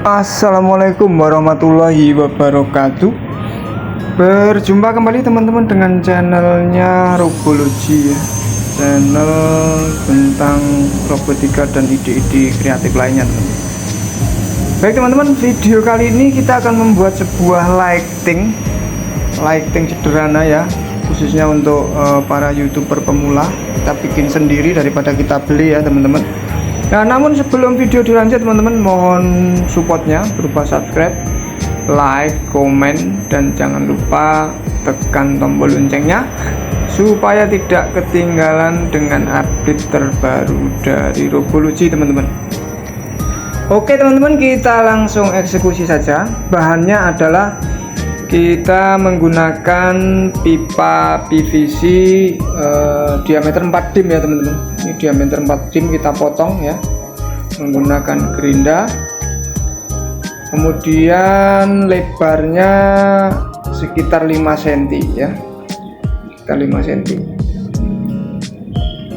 Assalamualaikum warahmatullahi wabarakatuh. Berjumpa kembali teman-teman dengan channelnya Robology ya. Channel tentang robotika dan ide-ide kreatif lainnya teman-teman. Baik teman-teman, video kali ini kita akan membuat sebuah lighting sederhana ya, khususnya untuk para YouTuber pemula. Kita bikin sendiri daripada kita beli ya teman-teman. Nah, namun sebelum video dilanjut teman-teman, mohon supportnya berupa subscribe, like, komen, dan jangan lupa tekan tombol loncengnya supaya tidak ketinggalan dengan update terbaru dari Robology teman-teman. Oke teman-teman, kita langsung eksekusi saja. Bahannya adalah kita menggunakan pipa PVC diameter 4 dim ya teman-teman. Ini diameter 4 dim kita potong ya menggunakan gerinda. Kemudian lebarnya sekitar 5 cm ya, sekitar 5 cm.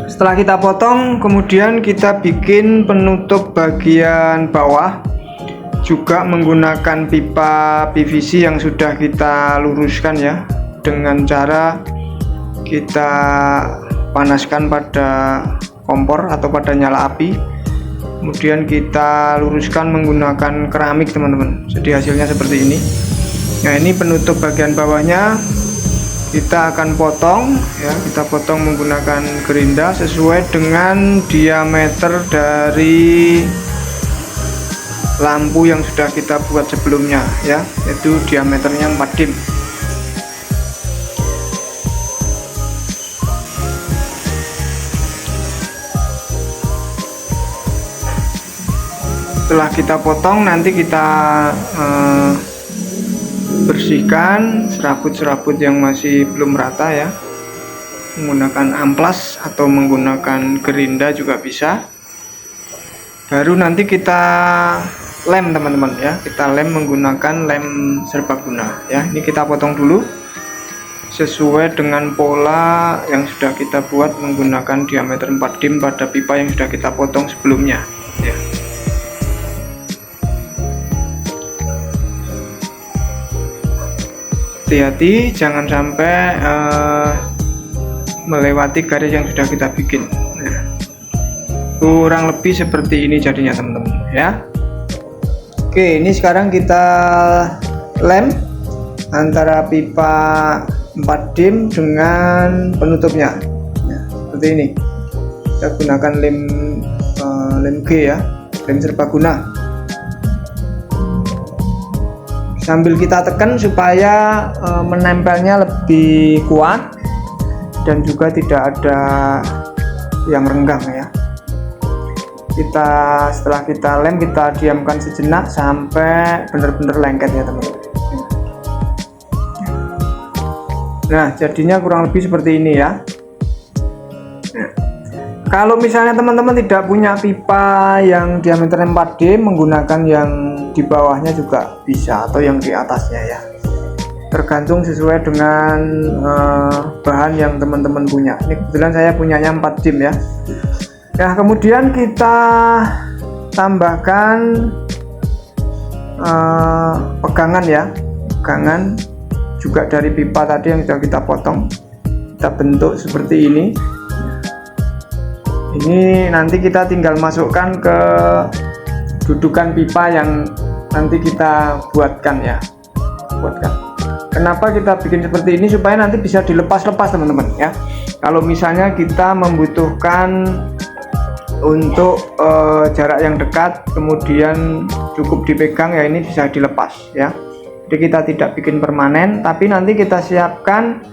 Setelah kita potong, kemudian kita bikin penutup bagian bawah juga menggunakan pipa PVC yang sudah kita luruskan ya, dengan cara kita panaskan pada kompor atau pada nyala api, kemudian kita luruskan menggunakan keramik teman-teman. Jadi hasilnya seperti ini. Nah, ini penutup bagian bawahnya kita akan potong ya, kita potong menggunakan gerinda sesuai dengan diameter dari lampu yang sudah kita buat sebelumnya ya, yaitu diameternya 4 dim. Setelah kita potong, nanti kita bersihkan serabut-serabut yang masih belum rata ya, menggunakan amplas atau menggunakan gerinda juga bisa. Baru nanti kita lem teman-teman ya, kita lem menggunakan lem serbaguna ya. Ini kita potong dulu sesuai dengan pola yang sudah kita buat menggunakan diameter 4 dim pada pipa yang sudah kita potong sebelumnya ya. Hati-hati jangan sampai melewati garis yang sudah kita bikin. Nah, kurang lebih seperti ini jadinya teman-teman ya. Oke, ini sekarang kita lem antara pipa 4 dim dengan penutupnya ya, seperti ini. Kita gunakan lem G ya, lem serbaguna. Sambil kita tekan supaya menempelnya lebih kuat dan juga tidak ada yang renggang ya. Setelah kita lem, kita diamkan sejenak sampai benar-benar lengket ya teman-teman. Nah, jadinya kurang lebih seperti ini ya. Kalau misalnya teman-teman tidak punya pipa yang diameter 4 dim, menggunakan yang di bawahnya juga bisa atau yang di atasnya ya, tergantung sesuai dengan bahan yang teman-teman punya. Ini kebetulan saya punyanya 4 dim ya. Nah, kemudian kita tambahkan pegangan ya, pegangan juga dari pipa tadi yang sudah kita potong, kita bentuk seperti ini. Ini nanti kita tinggal masukkan ke dudukan pipa yang nanti kita buatkan ya. Kenapa kita bikin seperti ini? Supaya nanti bisa dilepas-lepas teman-teman ya. Kalau misalnya kita membutuhkan untuk jarak yang dekat, kemudian cukup dipegang ya, ini bisa dilepas ya. Jadi kita tidak bikin permanen, tapi nanti kita siapkan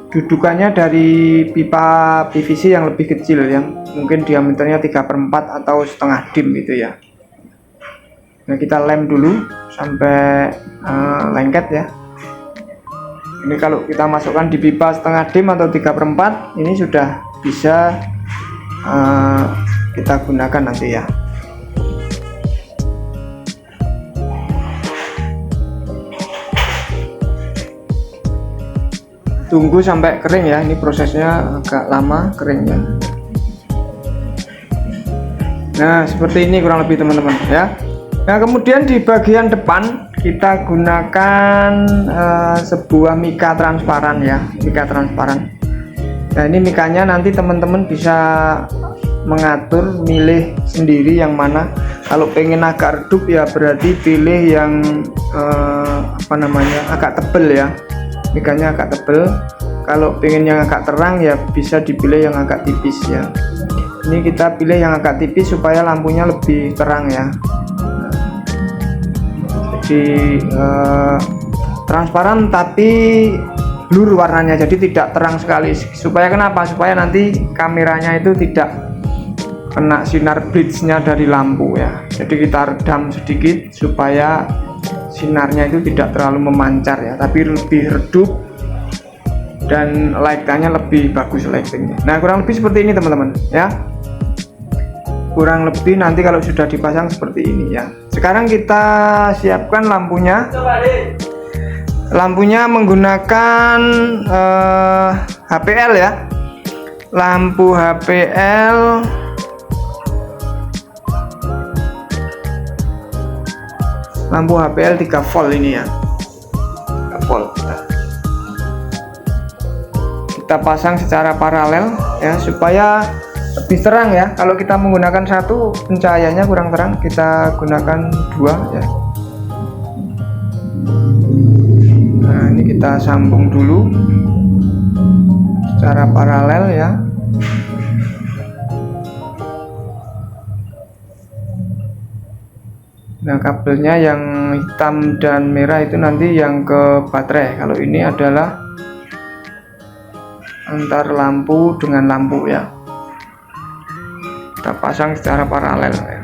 dudukannya dari pipa PVC yang lebih kecil, yang mungkin diameternya 3/4 atau setengah dim gitu ya. Nah, kita lem dulu sampai lengket ya. Ini kalau kita masukkan di pipa setengah dim atau 3/4, ini sudah bisa kita gunakan nanti ya. Tunggu sampai kering ya, ini prosesnya agak lama keringnya. Nah, seperti ini kurang lebih teman-teman ya. Nah, kemudian di bagian depan kita gunakan sebuah mika transparan ya, mika transparan. Nah, ini mikanya nanti teman-teman bisa mengatur, milih sendiri yang mana. Kalau pengen agak redup ya berarti pilih yang agak tebel ya, mikanya agak tebel. Kalau pengen yang agak terang ya bisa dipilih yang agak tipis ya. Ini kita pilih yang agak tipis supaya lampunya lebih terang ya. Jadi transparan tapi blur warnanya, jadi tidak terang sekali. Supaya kenapa? Supaya nanti kameranya itu tidak kena sinar blitz-nya dari lampu ya. Jadi kita redam sedikit supaya sinarnya itu tidak terlalu memancar ya, tapi lebih redup dan lighting-nya lebih bagus lightingnya. Nah, kurang lebih seperti ini teman-teman ya. Kurang lebih nanti kalau sudah dipasang seperti ini ya. Sekarang kita siapkan lampunya. Lampunya menggunakan HPL ya. Lampu HPL lampu HPL 3 volt ini ya, 3 volt. Kita pasang secara paralel ya supaya lebih terang ya. Kalau kita menggunakan satu pencahayaannya kurang terang, kita gunakan dua ya. Nah, ini kita sambung dulu secara paralel ya. Nah, kabelnya yang hitam dan merah itu nanti yang ke baterai. Kalau ini adalah antar lampu dengan lampu ya. Kita pasang secara paralel ya.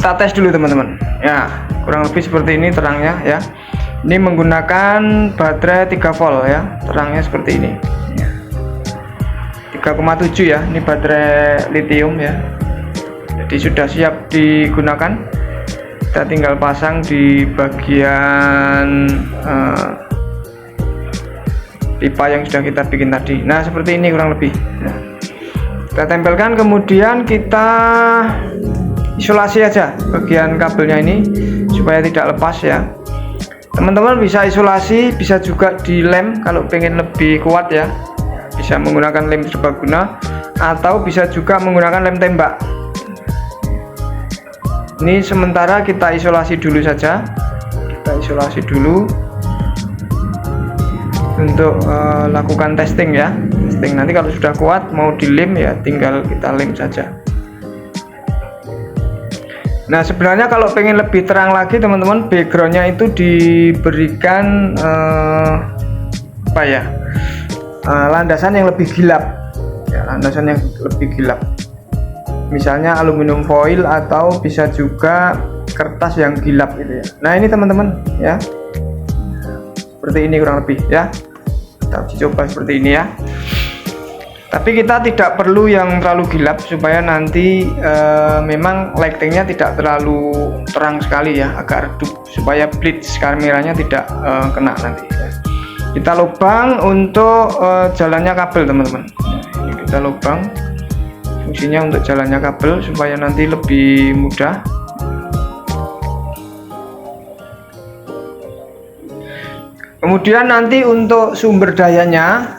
Kita tes dulu teman-teman ya. Kurang lebih seperti ini terangnya ya. Ini menggunakan baterai 3 volt ya. Terangnya seperti ini ya. 3,7 ya. Ini baterai lithium ya. Jadi sudah siap digunakan. Kita tinggal pasang di bagian pipa yang sudah kita bikin tadi. Nah, seperti ini kurang lebih ya. Kita tempelkan, kemudian kita isolasi aja bagian kabelnya ini supaya tidak lepas ya. Teman-teman bisa isolasi, bisa juga dilem kalau pengen lebih kuat ya. Bisa menggunakan lem serbaguna atau bisa juga menggunakan lem tembak. Ini sementara kita isolasi dulu saja. Kita isolasi dulu untuk lakukan testing ya. Testing nanti kalau sudah kuat mau dilem ya tinggal kita lem saja. Nah, sebenarnya kalau pengen lebih terang lagi teman-teman, backgroundnya itu diberikan landasan yang lebih gelap ya, landasan yang lebih gelap. Misalnya aluminium foil atau bisa juga kertas yang gilap gitu ya. Nah, ini teman-teman ya, seperti ini kurang lebih ya. Kita coba seperti ini ya. Tapi kita tidak perlu yang terlalu gelap supaya nanti memang lightingnya tidak terlalu terang sekali ya, agak redup supaya blitz kameranya tidak kena nanti ya. Kita lubang untuk jalannya kabel teman-teman. Ini kita lubang, fungsinya untuk jalannya kabel supaya nanti lebih mudah. Kemudian nanti untuk sumber dayanya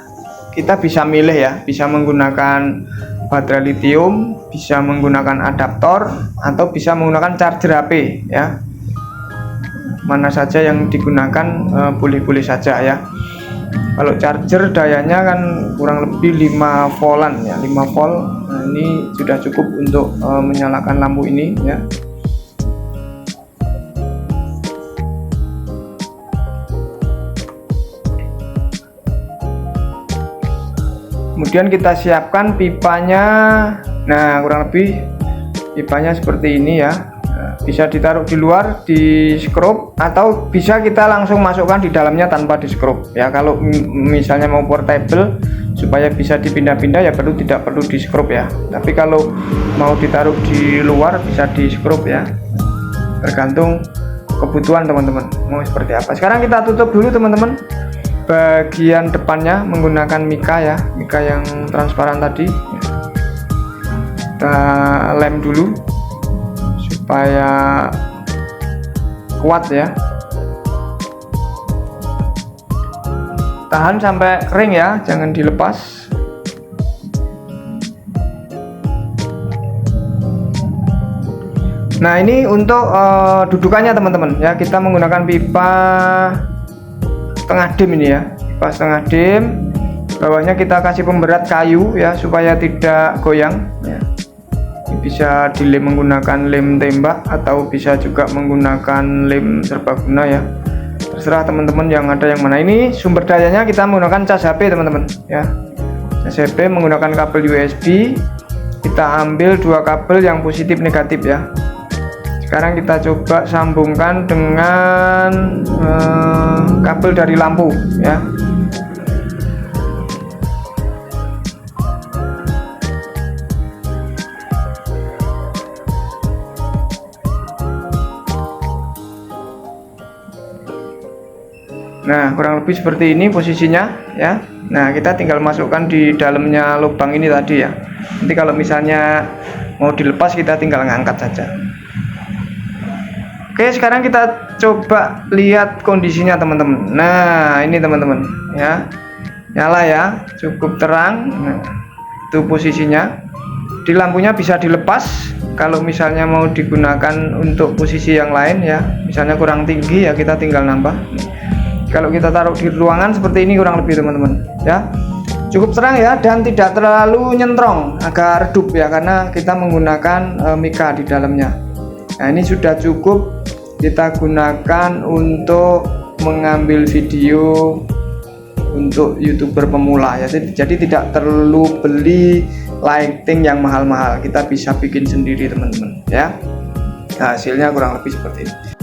kita bisa milih ya, bisa menggunakan baterai lithium, bisa menggunakan adaptor, atau bisa menggunakan charger HP ya. Mana saja yang digunakan boleh-boleh saja ya. Kalau charger dayanya kan kurang lebih 5 voltan ya, 5 volt. Nah, ini sudah cukup untuk menyalakan lampu ini ya. Kemudian kita siapkan pipanya. Nah, kurang lebih pipanya seperti ini ya. Nah, bisa ditaruh di luar, di skrup, atau bisa kita langsung masukkan di dalamnya tanpa di skrup ya. Kalau misalnya mau portable supaya bisa dipindah-pindah ya tidak perlu di skrup ya. Tapi kalau mau ditaruh di luar bisa di skrup ya. Tergantung kebutuhan teman-teman mau seperti apa. Sekarang kita tutup dulu teman-teman bagian depannya menggunakan mika ya, mika yang transparan tadi. Kita lem dulu supaya kuat ya. Tahan sampai kering ya, jangan dilepas. Nah, ini untuk dudukannya teman-teman ya, kita menggunakan pipa setengah dim ini ya, pipa setengah dim. Bawahnya kita kasih pemberat kayu ya supaya tidak goyang ya. Ini bisa dilem menggunakan lem tembak atau bisa juga menggunakan lem serbaguna ya, terserah teman-teman yang ada yang mana. Ini sumber dayanya kita menggunakan cas HP teman-teman ya, cas HP menggunakan kabel USB. Kita ambil dua kabel yang positif negatif ya. Sekarang kita coba sambungkan dengan kabel dari lampu ya. Nah, kurang lebih seperti ini posisinya ya. Nah, kita tinggal masukkan di dalamnya lubang ini tadi ya. Nanti kalau misalnya mau dilepas, kita tinggal ngangkat saja. Oke, sekarang kita coba lihat kondisinya teman-teman. Nah, ini teman-teman ya, nyala ya, cukup terang. Nah, itu posisinya. Di lampunya bisa dilepas kalau misalnya mau digunakan untuk posisi yang lain ya, misalnya kurang tinggi ya, kita tinggal nambah. Kalau kita taruh di ruangan seperti ini kurang lebih teman-teman ya, cukup terang ya, dan tidak terlalu nyentrong, agak redup ya, karena kita menggunakan mika di dalamnya. Nah, ini sudah cukup kita gunakan untuk mengambil video untuk YouTuber pemula ya. Jadi tidak perlu beli lighting yang mahal-mahal, kita bisa bikin sendiri teman-teman ya. Nah, hasilnya kurang lebih seperti ini.